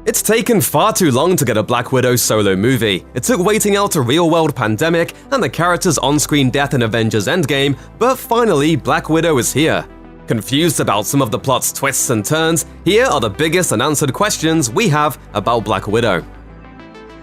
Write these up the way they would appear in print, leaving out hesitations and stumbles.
It's taken far too long to get a Black Widow solo movie. It took waiting out a real-world pandemic and the character's on-screen death in Avengers Endgame, but finally Black Widow is here. Confused about some of the plot's twists and turns, here are the biggest unanswered questions we have about Black Widow.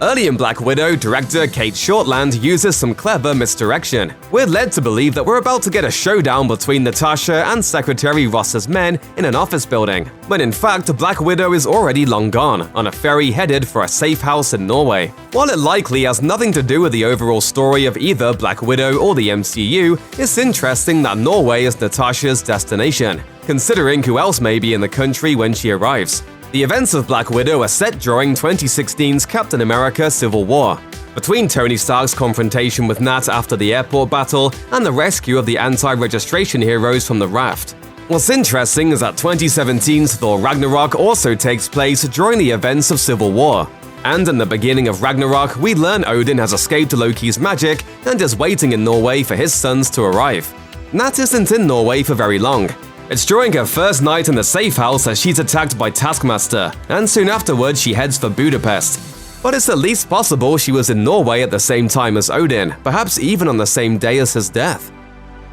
Early in Black Widow, director Kate Shortland uses some clever misdirection. We're led to believe that we're about to get a showdown between Natasha and Secretary Ross's men in an office building, when in fact Black Widow is already long gone, on a ferry headed for a safe house in Norway. While it likely has nothing to do with the overall story of either Black Widow or the MCU, it's interesting that Norway is Natasha's destination, considering who else may be in the country when she arrives. The events of Black Widow are set during 2016's Captain America Civil War, between Tony Stark's confrontation with Nat after the airport battle and the rescue of the anti-registration heroes from the raft. What's interesting is that 2017's Thor Ragnarok also takes place during the events of Civil War. And in the beginning of Ragnarok, we learn Odin has escaped Loki's magic and is waiting in Norway for his sons to arrive. Nat isn't in Norway for very long. It's during her first night in the safe house that she's attacked by Taskmaster, and soon afterwards she heads for Budapest. But it's at least possible she was in Norway at the same time as Odin, perhaps even on the same day as his death.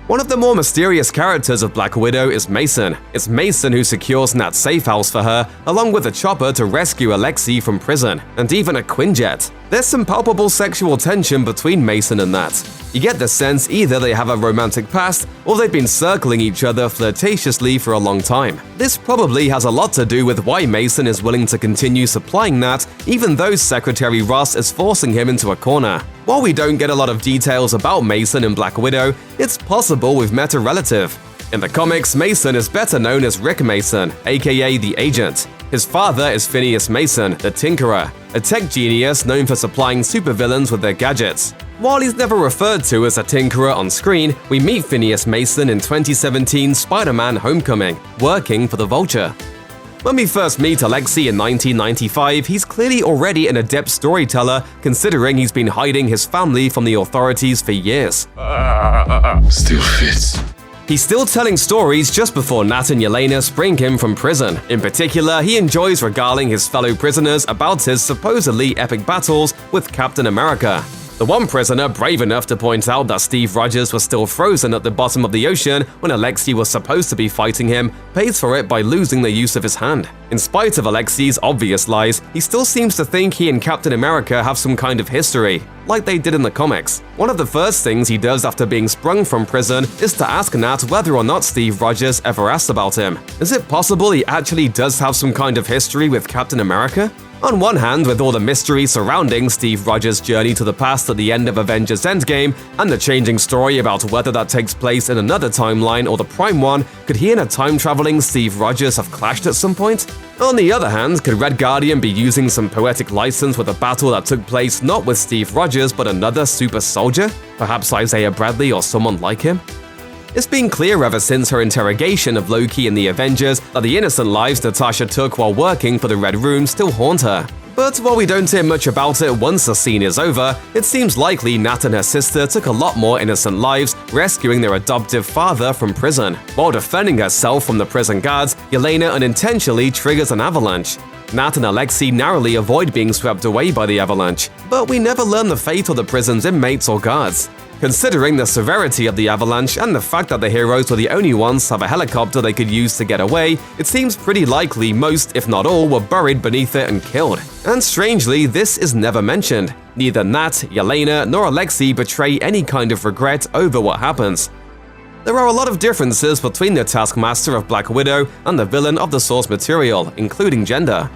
One of the more mysterious characters of Black Widow is Mason. It's Mason who secures Nat's safe house for her, along with a chopper to rescue Alexei from prison, and even a Quinjet. There's some palpable sexual tension between Mason and Nat. You get the sense either they have a romantic past, or they've been circling each other flirtatiously for a long time. This probably has a lot to do with why Mason is willing to continue supplying Nat, even though Secretary Ross is forcing him into a corner. While we don't get a lot of details about Mason in Black Widow, it's possible we've met a relative. In the comics, Mason is better known as Rick Mason, aka the Agent. His father is Phineas Mason, the Tinkerer, a tech genius known for supplying supervillains with their gadgets. While he's never referred to as a Tinkerer on screen, we meet Phineas Mason in 2017's Spider-Man Homecoming, working for the Vulture. When we first meet Alexei in 1995, he's clearly already an adept storyteller, considering he's been hiding his family from the authorities for years. Still fits. He's still telling stories just before Nat and Yelena spring him from prison. In particular, he enjoys regaling his fellow prisoners about his supposedly epic battles with Captain America. The one prisoner brave enough to point out that Steve Rogers was still frozen at the bottom of the ocean when Alexei was supposed to be fighting him pays for it by losing the use of his hand. In spite of Alexei's obvious lies, he still seems to think he and Captain America have some kind of history, like they did in the comics. One of the first things he does after being sprung from prison is to ask Nat whether or not Steve Rogers ever asked about him. Is it possible he actually does have some kind of history with Captain America? On one hand, with all the mystery surrounding Steve Rogers' journey to the past at the end of Avengers Endgame, and the changing story about whether that takes place in another timeline or the Prime one, could he and a time-traveling Steve Rogers have clashed at some point? On the other hand, could Red Guardian be using some poetic license with a battle that took place not with Steve Rogers but another super soldier? Perhaps Isaiah Bradley or someone like him? It's been clear ever since her interrogation of Loki in the Avengers that the innocent lives Natasha took while working for the Red Room still haunt her. But while we don't hear much about it once the scene is over, it seems likely Nat and her sister took a lot more innocent lives rescuing their adoptive father from prison. While defending herself from the prison guards, Yelena unintentionally triggers an avalanche. Nat and Alexei narrowly avoid being swept away by the avalanche, but we never learn the fate of the prison's inmates or guards. Considering the severity of the avalanche and the fact that the heroes were the only ones to have a helicopter they could use to get away, it seems pretty likely most, if not all, were buried beneath it and killed. And strangely, this is never mentioned. Neither Nat, Yelena, nor Alexei betray any kind of regret over what happens. There are a lot of differences between the Taskmaster of Black Widow and the villain of the source material, including gender.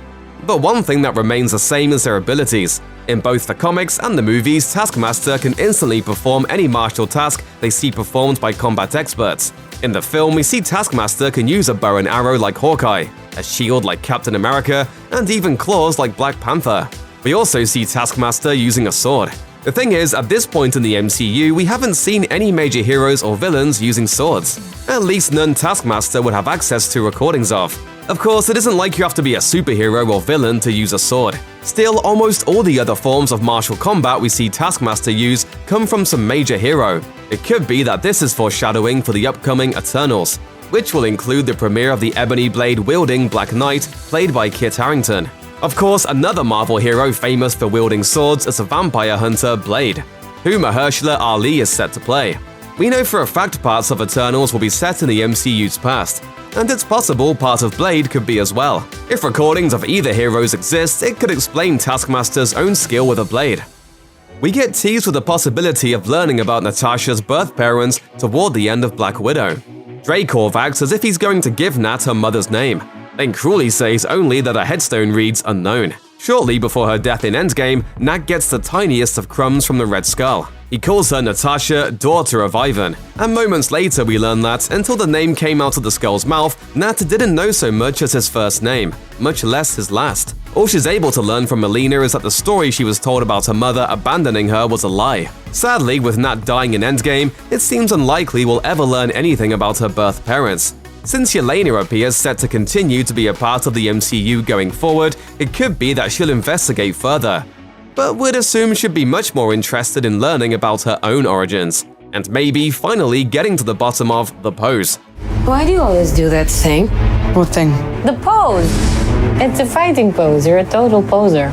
But one thing that remains the same is their abilities. In both the comics and the movies, Taskmaster can instantly perform any martial task they see performed by combat experts. In the film, we see Taskmaster can use a bow and arrow like Hawkeye, a shield like Captain America, and even claws like Black Panther. We also see Taskmaster using a sword. The thing is, at this point in the MCU, we haven't seen any major heroes or villains using swords. At least none Taskmaster would have access to recordings of. Of course, it isn't like you have to be a superhero or villain to use a sword. Still, almost all the other forms of martial combat we see Taskmaster use come from some major hero. It could be that this is foreshadowing for the upcoming Eternals, which will include the premiere of the ebony blade-wielding Black Knight, played by Kit Harington. Of course, another Marvel hero famous for wielding swords is a vampire hunter, Blade, who Mahershala Ali is set to play. We know for a fact parts of Eternals will be set in the MCU's past, and it's possible part of Blade could be as well. If recordings of either heroes exist, it could explain Taskmaster's own skill with a blade. We get teased with the possibility of learning about Natasha's birth parents toward the end of Black Widow. Dreykov acts as if he's going to give Nat her mother's name, then cruelly says only that her headstone reads unknown. Shortly before her death in Endgame, Nat gets the tiniest of crumbs from the Red Skull. He calls her Natasha, daughter of Ivan, and moments later we learn that, until the name came out of the Skull's mouth, Nat didn't know so much as his first name, much less his last. All she's able to learn from Melina is that the story she was told about her mother abandoning her was a lie. Sadly, with Nat dying in Endgame, it seems unlikely we'll ever learn anything about her birth parents. Since Yelena appears set to continue to be a part of the MCU going forward, it could be that she'll investigate further. But we'd assume she'd be much more interested in learning about her own origins, and maybe finally getting to the bottom of the pose. Why do you always do that thing? What thing? The pose! It's a fighting pose, you're a total poser.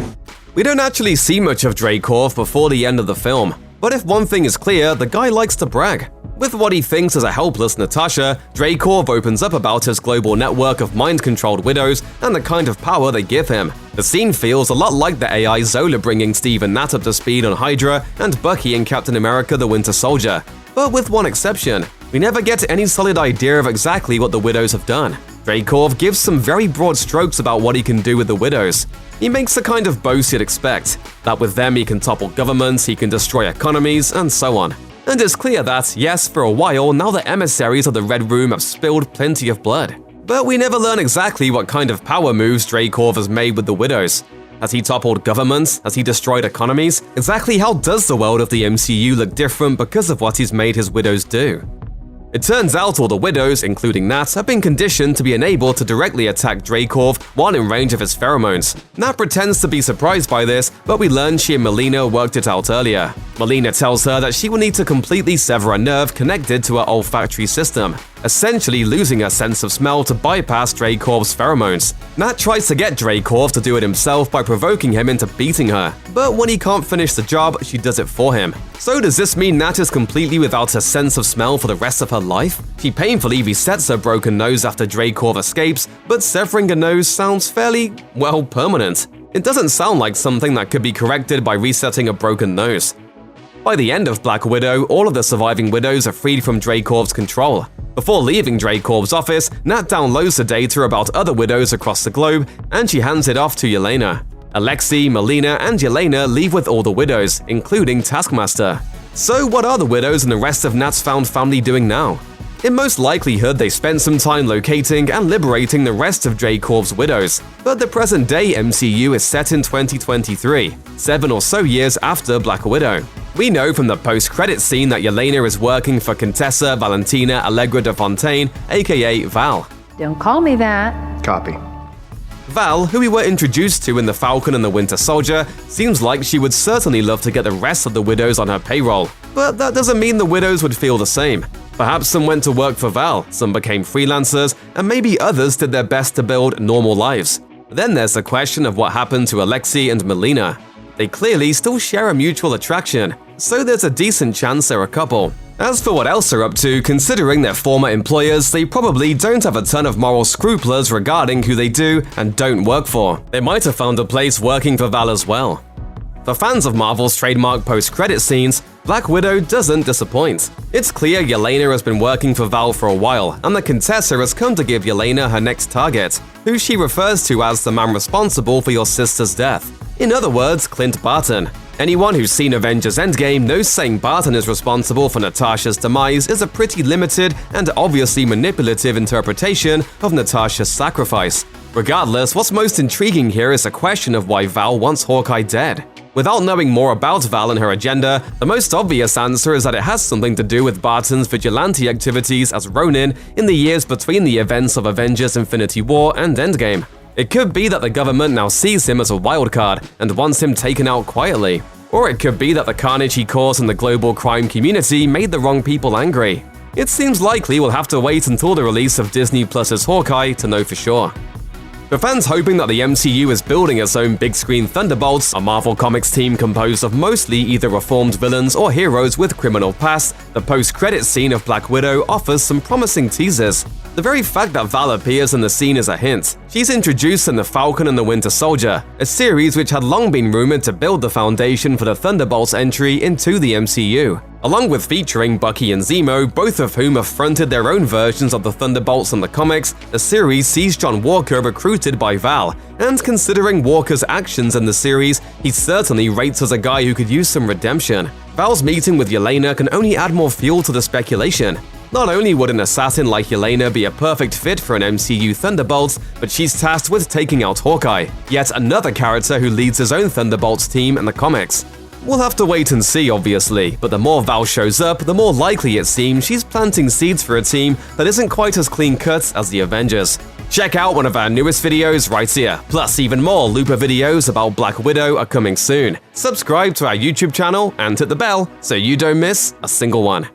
We don't actually see much of Dreykov before the end of the film, but if one thing is clear, the guy likes to brag. With what he thinks is a helpless Natasha, Dreykov opens up about his global network of mind-controlled widows and the kind of power they give him. The scene feels a lot like the AI Zola bringing Steve and Nat up to speed on Hydra and Bucky in Captain America the Winter Soldier. But with one exception, we never get any solid idea of exactly what the widows have done. Dreykov gives some very broad strokes about what he can do with the widows. He makes the kind of boast you'd expect, that with them he can topple governments, he can destroy economies, and so on. And it's clear that, yes, for a while, now the emissaries of the Red Room have spilled plenty of blood. But we never learn exactly what kind of power moves Dreykov has made with the widows. Has he toppled governments? Has he destroyed economies? Exactly how does the world of the MCU look different because of what he's made his widows do? It turns out all the widows, including Nat, have been conditioned to be unable to directly attack Dreykov while in range of his pheromones. Nat pretends to be surprised by this, but we learn she and Melina worked it out earlier. Melina tells her that she will need to completely sever a nerve connected to her olfactory system, essentially losing her sense of smell to bypass Dreykov's pheromones. Nat tries to get Dreykov to do it himself by provoking him into beating her, but when he can't finish the job, she does it for him. So does this mean Nat is completely without her sense of smell for the rest of her life? She painfully resets her broken nose after Dreykov escapes, but severing a nose sounds fairly, well, permanent. It doesn't sound like something that could be corrected by resetting a broken nose. By the end of Black Widow, all of the surviving widows are freed from Dreykov's control. Before leaving Dreykov's office, Nat downloads the data about other widows across the globe, and she hands it off to Yelena. Alexei, Melina, and Yelena leave with all the widows, including Taskmaster. So what are the widows and the rest of Nat's found family doing now? In most likelihood, they spent some time locating and liberating the rest of Dreykov's widows, but the present-day MCU is set in 2023, 7 or so years after Black Widow. We know from the post-credits scene that Yelena is working for Contessa Valentina Allegra de Fontaine, aka Val. Don't call me that. Copy. Val, who we were introduced to in The Falcon and the Winter Soldier, seems like she would certainly love to get the rest of the widows on her payroll. But that doesn't mean the widows would feel the same. Perhaps some went to work for Val, some became freelancers, and maybe others did their best to build normal lives. Then there's the question of what happened to Alexei and Melina. They clearly still share a mutual attraction, so there's a decent chance they're a couple. As for what else they're up to, considering their former employers, they probably don't have a ton of moral scruples regarding who they do and don't work for. They might have found a place working for Val as well. For fans of Marvel's trademark post-credit scenes, Black Widow doesn't disappoint. It's clear Yelena has been working for Val for a while, and the Contessa has come to give Yelena her next target, who she refers to as the man responsible for your sister's death. In other words, Clint Barton. Anyone who's seen Avengers Endgame knows saying Barton is responsible for Natasha's demise is a pretty limited and obviously manipulative interpretation of Natasha's sacrifice. Regardless, what's most intriguing here is the question of why Val wants Hawkeye dead. Without knowing more about Val and her agenda, the most obvious answer is that it has something to do with Barton's vigilante activities as Ronin in the years between the events of Avengers Infinity War and Endgame. It could be that the government now sees him as a wildcard and wants him taken out quietly. Or it could be that the carnage he caused in the global crime community made the wrong people angry. It seems likely we'll have to wait until the release of Disney Plus's Hawkeye to know for sure. For fans hoping that the MCU is building its own big-screen Thunderbolts, a Marvel Comics team composed of mostly either reformed villains or heroes with criminal past, the post-credits scene of Black Widow offers some promising teasers. The very fact that Val appears in the scene is a hint. She's introduced in The Falcon and the Winter Soldier, a series which had long been rumored to build the foundation for the Thunderbolts' entry into the MCU. Along with featuring Bucky and Zemo, both of whom have fronted their own versions of the Thunderbolts in the comics, the series sees John Walker recruited by Val, and considering Walker's actions in the series, he certainly rates as a guy who could use some redemption. Val's meeting with Yelena can only add more fuel to the speculation. Not only would an assassin like Yelena be a perfect fit for an MCU Thunderbolts, but she's tasked with taking out Hawkeye, yet another character who leads his own Thunderbolts team in the comics. We'll have to wait and see, obviously, but the more Val shows up, the more likely it seems she's planting seeds for a team that isn't quite as clean-cut as the Avengers. Check out one of our newest videos right here, plus even more Looper videos about Black Widow are coming soon. Subscribe to our YouTube channel and hit the bell so you don't miss a single one.